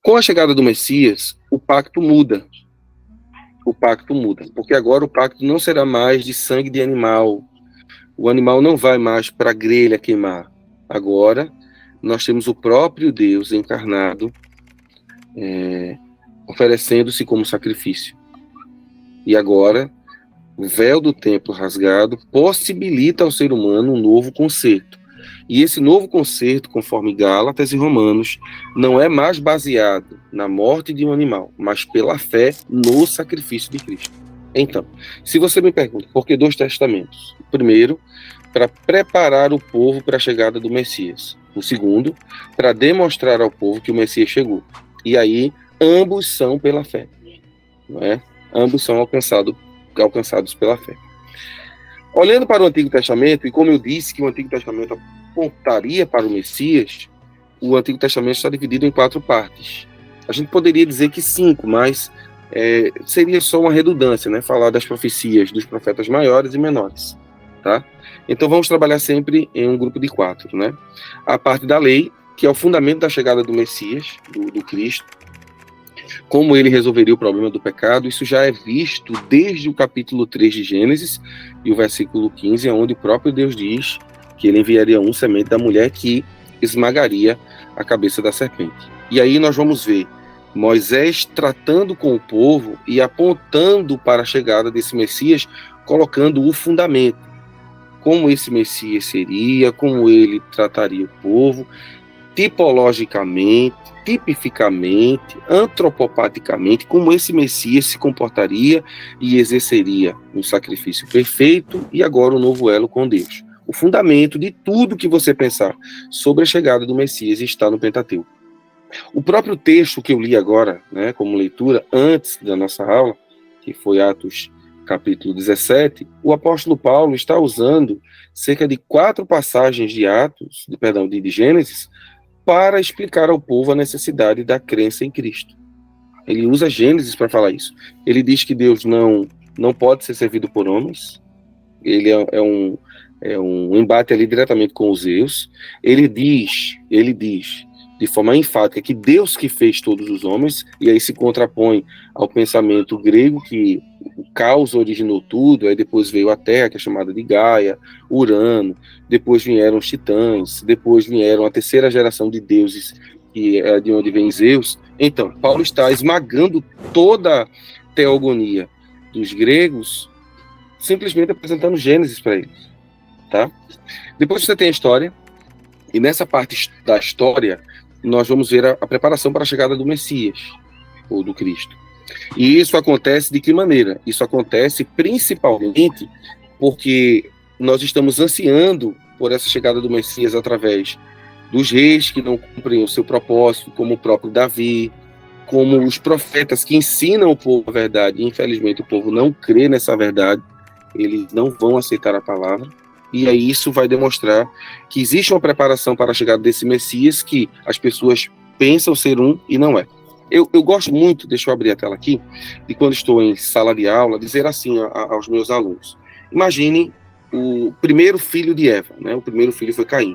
Com a chegada do Messias, o pacto muda. O pacto muda, porque agora o pacto não será mais de sangue de animal. O animal não vai mais para a grelha queimar. Agora, nós temos o próprio Deus encarnado, oferecendo-se como sacrifício. E agora, o véu do templo rasgado possibilita ao ser humano um novo concerto. E esse novo concerto, conforme Gálatas e Romanos, não é mais baseado na morte de um animal, mas pela fé no sacrifício de Cristo. Então, se você me pergunta por que 2 testamentos? O primeiro, para preparar o povo para a chegada do Messias. O segundo, para demonstrar ao povo que o Messias chegou. E aí, ambos são pela fé. Não é? Ambos são alcançados pela fé. Olhando para o Antigo Testamento, e como eu disse que o Antigo Testamento apontaria para o Messias, o Antigo Testamento está dividido em 4 partes. A gente poderia dizer que 5, mas seria só uma redundância, né? Falar das profecias dos profetas maiores e menores, tá? Então vamos trabalhar sempre em um grupo de 4, né? A parte da lei, que é o fundamento da chegada do Messias, do Cristo, como ele resolveria o problema do pecado. Isso já é visto desde o capítulo 3 de Gênesis e o versículo 15, onde o próprio Deus diz que ele enviaria um semente da mulher que esmagaria a cabeça da serpente. E aí nós vamos ver Moisés tratando com o povo e apontando para a chegada desse Messias, colocando o fundamento. Como esse Messias seria, como ele trataria o povo, tipologicamente, tipificamente, antropopaticamente, como esse Messias se comportaria e exerceria um sacrifício perfeito e agora um novo elo com Deus. O fundamento de tudo que você pensar sobre a chegada do Messias está no Pentateuco. O próprio texto que eu li agora, né, como leitura, antes da nossa aula, que foi Atos capítulo 17, o apóstolo Paulo está usando cerca de 4 passagens de de Gênesis, para explicar ao povo a necessidade da crença em Cristo. Ele usa Gênesis para falar isso. Ele diz que Deus não pode ser servido por homens. Ele é um embate ali diretamente com os Zeus. Ele diz de forma enfática que Deus que fez todos os homens, e aí se contrapõe ao pensamento grego que o caos originou tudo, aí depois veio a Terra, que é chamada de Gaia, Urano, depois vieram os titãs, depois vieram a terceira geração de deuses, que é de onde vem Zeus. Então, Paulo está esmagando toda a teogonia dos gregos, simplesmente apresentando Gênesis para eles, tá? Depois você tem a história, e nessa parte da história, nós vamos ver a preparação para a chegada do Messias, ou do Cristo. E isso acontece de que maneira? Isso acontece principalmente porque nós estamos ansiando por essa chegada do Messias através dos reis que não cumprem o seu propósito, como o próprio Davi, como os profetas que ensinam o povo a verdade, e infelizmente o povo não crê nessa verdade, eles não vão aceitar a palavra. E aí isso vai demonstrar que existe uma preparação para a chegada desse Messias que as pessoas pensam ser um e não é. Eu gosto muito, deixa eu abrir a tela aqui, de quando estou em sala de aula, dizer assim aos meus alunos. Imagine o primeiro filho de Eva, né? O primeiro filho foi Caim.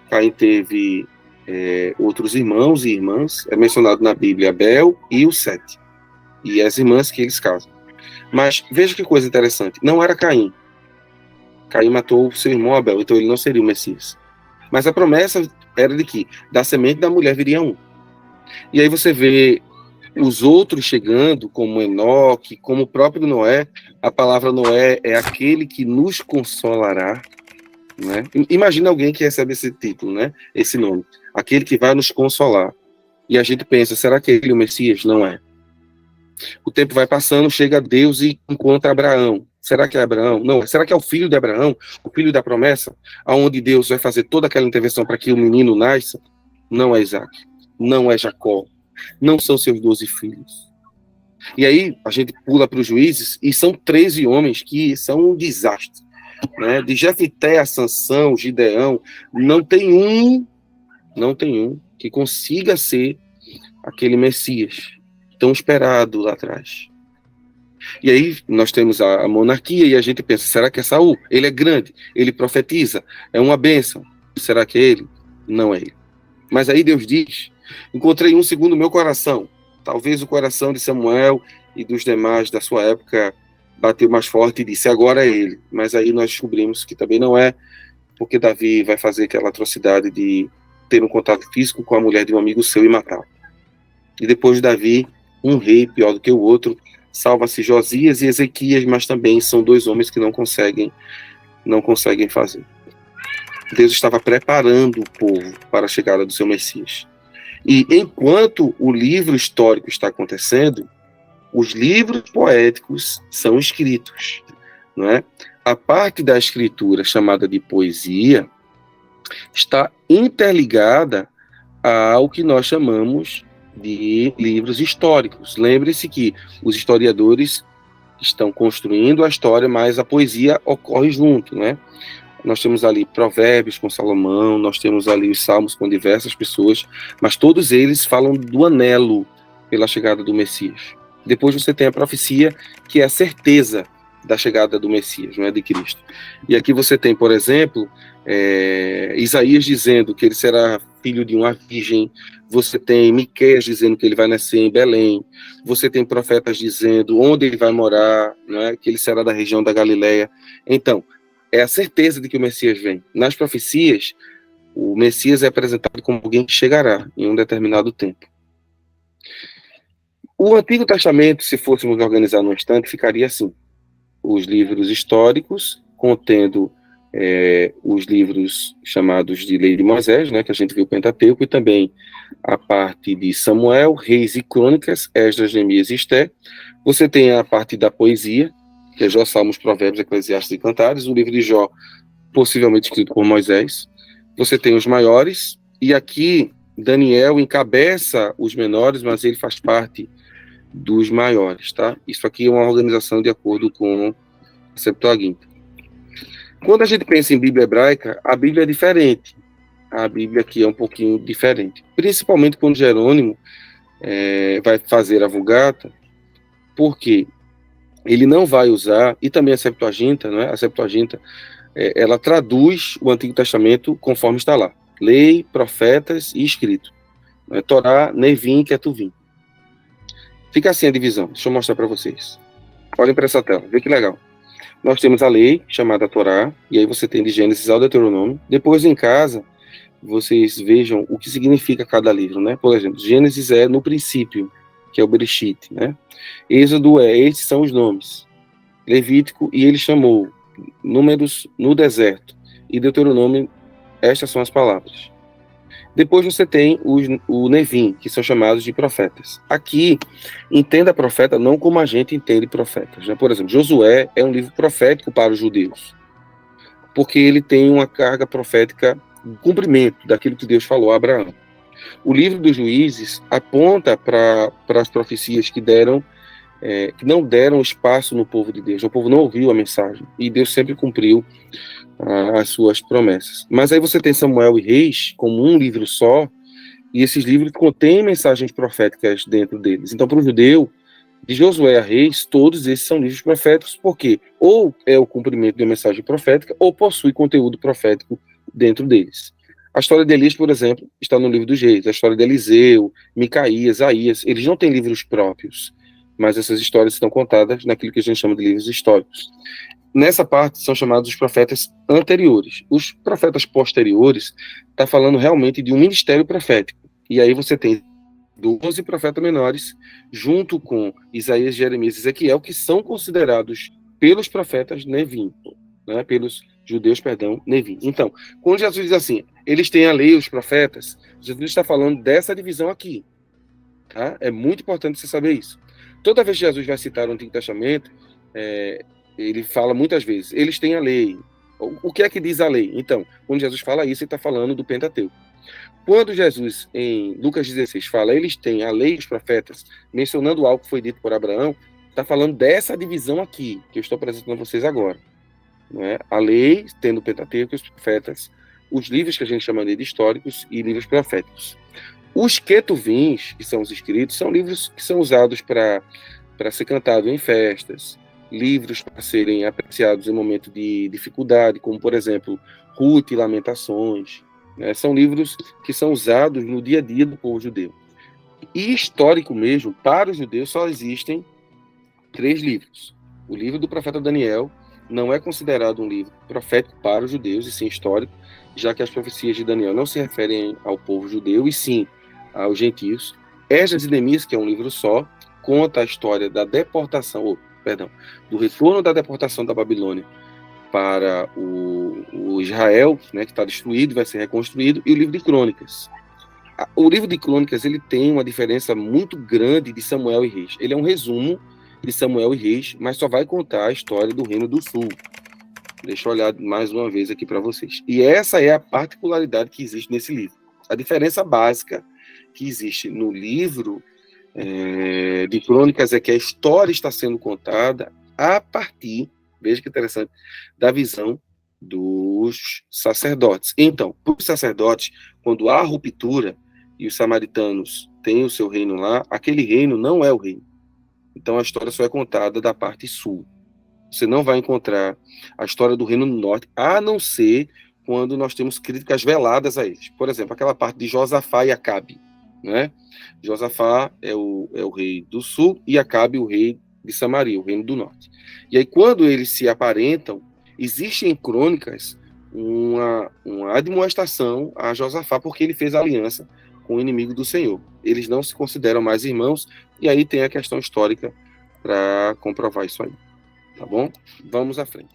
Caim teve outros irmãos e irmãs, é mencionado na Bíblia Abel e o Sete, e as irmãs que eles casam. Mas veja que coisa interessante, não era Caim. Caim matou seu irmão Abel, então ele não seria o Messias. Mas a promessa era de que da semente da mulher viria um. E aí você vê os outros chegando, como Enoque, como o próprio Noé. A palavra Noé é aquele que nos consolará, né? Imagina alguém que recebe esse título, né? Esse nome, aquele que vai nos consolar. E a gente pensa, será que ele é o Messias? Não é. O tempo vai passando, chega Deus e encontra Abraão. Será que é Abraão? Não. Será que é o filho de Abraão? O filho da promessa? Aonde Deus vai fazer toda aquela intervenção para que o menino nasça? Não é Isaac. Não é Jacó. Não são seus 12 filhos. E aí a gente pula para os Juízes e são 13 homens que são um desastre, né? De Jefité a Sansão, Gideão, não tem um que consiga ser aquele Messias tão esperado lá atrás. E aí nós temos a monarquia e a gente pensa, será que é Saul? Ele é grande, ele profetiza, é uma bênção. Será que é ele? Não é ele. Mas aí Deus diz Encontrei um segundo o meu coração. Talvez o coração de Samuel e dos demais da sua época bateu mais forte e disse, agora é ele. Mas aí nós descobrimos que também não é, porque Davi vai fazer aquela atrocidade de ter um contato físico com a mulher de um amigo seu e matá-la. E depois de Davi, um rei pior do que o outro, salva-se Josias e Ezequias, mas também são dois homens que não conseguem fazer. Deus estava preparando o povo para a chegada do seu Messias. E enquanto o livro histórico está acontecendo, os livros poéticos são escritos, não é? A parte da escritura chamada de poesia está interligada ao que nós chamamos de livros históricos. Lembre-se que os historiadores estão construindo a história, mas a poesia ocorre junto, né? Nós temos ali Provérbios com Salomão, nós temos ali os Salmos com diversas pessoas, mas todos eles falam do anelo pela chegada do Messias. Depois você tem a profecia, que é a certeza da chegada do Messias, não é, de Cristo. E aqui você tem, por exemplo, Isaías dizendo que ele será filho de uma virgem, você tem Miqueias dizendo que ele vai nascer em Belém, você tem profetas dizendo onde ele vai morar, não é, que ele será da região da Galileia. Então, é a certeza de que o Messias vem. Nas profecias, o Messias é apresentado como alguém que chegará em um determinado tempo. O Antigo Testamento, se fôssemos organizar num instante, ficaria assim. Os livros históricos, contendo os livros chamados de Lei de Moisés, né, que a gente viu o Pentateuco, e também a parte de Samuel, Reis e Crônicas, Esdras, Neemias e Esté. Você tem a parte da poesia, que é Jó, Salmos, Provérbios, Eclesiastes e Cantares, o livro de Jó, possivelmente escrito por Moisés. Você tem os maiores, e aqui Daniel encabeça os menores, mas ele faz parte dos maiores, tá? Isso aqui é uma organização de acordo com a Septuaginta. Quando a gente pensa em Bíblia hebraica, a Bíblia é diferente. A Bíblia aqui é um pouquinho diferente. Principalmente quando Jerônimo vai fazer a Vulgata, porque ele não vai usar, e também a Septuaginta, não é? A Septuaginta, ela traduz o Antigo Testamento conforme está lá. Lei, profetas e escrito. Torá, Nevim e Ketuvim. Fica assim a divisão. Deixa eu mostrar para vocês. Olhem para essa tela, vê que legal. Nós temos a lei, chamada Torá, e aí você tem de Gênesis ao Deuteronômio. Depois, em casa, vocês vejam o que significa cada livro, né? Por exemplo, Gênesis é no princípio, que é o Bereshit, né? Êxodo esses são os nomes. Levítico, e ele chamou. Números, no deserto. E Deuteronômio, estas são as palavras. Depois você tem o Nevim, que são chamados de profetas. Aqui, entenda profeta não como a gente entende profetas, né? Por exemplo, Josué é um livro profético para os judeus, porque ele tem uma carga profética, cumprimento daquilo que Deus falou a Abraão. O livro dos Juízes aponta para as profecias que não deram espaço no povo de Deus. O povo não ouviu a mensagem, e Deus sempre cumpriu as suas promessas. Mas aí você tem Samuel e Reis como um livro só, e esses livros contêm mensagens proféticas dentro deles. Então, para o judeu, de Josué a Reis, todos esses são livros proféticos, porque ou é o cumprimento de uma mensagem profética, ou possui conteúdo profético dentro deles. A história de Elias, por exemplo, está no livro dos Reis. A história de Eliseu, Micaías, Aías, eles não têm livros próprios, mas essas histórias estão contadas naquilo que a gente chama de livros históricos. Nessa parte são chamados os profetas anteriores. Os profetas posteriores está falando realmente de um ministério profético. E aí você tem 12 profetas menores, junto com Isaías, Jeremias e Ezequiel, que são considerados pelos profetas Nevim, né, pelos judeus, Nevim. Então, quando Jesus diz assim, eles têm a lei, os profetas, Jesus está falando dessa divisão aqui. Tá? É muito importante você saber isso. Toda vez que Jesus vai citar o Antigo Testamento, ele fala muitas vezes, eles têm a lei. O que é que diz a lei? Então, quando Jesus fala isso, ele está falando do Pentateuco. Quando Jesus, em Lucas 16, fala, eles têm a lei e os profetas, mencionando algo que foi dito por Abraão, está falando dessa divisão aqui, que eu estou apresentando a vocês agora. Não é? A lei, tendo o Pentateuco e os profetas, os livros que a gente chama de históricos e livros proféticos. Os Ketuvins, que são os escritos, são livros que são usados para ser cantado em festas, livros para serem apreciados em momento de dificuldade, como, por exemplo, Ruth e Lamentações. né? São livros que são usados no dia a dia do povo judeu. E histórico mesmo, para os judeus só existem 3 livros. O livro do profeta Daniel não é considerado um livro profético para os judeus, e sim histórico, já que as profecias de Daniel não se referem ao povo judeu, e sim aos gentios. Esdras e Neemias, que é um livro só, conta a história da deportação, do retorno da deportação da Babilônia para o Israel, né, que está destruído, vai ser reconstruído, e o livro de Crônicas. O livro de Crônicas ele tem uma diferença muito grande de Samuel e Reis. Ele é um resumo de Samuel e Reis, mas só vai contar a história do Reino do Sul. Deixa eu olhar mais uma vez aqui para vocês. E essa é a particularidade que existe nesse livro. A diferença básica que existe no livro de Crônicas é que a história está sendo contada a partir, veja que interessante, da visão dos sacerdotes. Então, para os sacerdotes, quando há ruptura e os samaritanos têm o seu reino lá, aquele reino não é o reino. Então a história só é contada da parte sul. Você não vai encontrar a história do Reino do Norte, a não ser quando nós temos críticas veladas a eles. Por exemplo, aquela parte de Josafá e Acabe, né? Josafá é o rei do sul e Acabe o rei de Samaria, o reino do norte. E aí, quando eles se aparentam, existe em crônicas uma admoestação a Josafá, porque ele fez aliança com o inimigo do Senhor. Eles não se consideram mais irmãos, e aí tem a questão histórica para comprovar isso aí. Tá bom? Vamos à frente.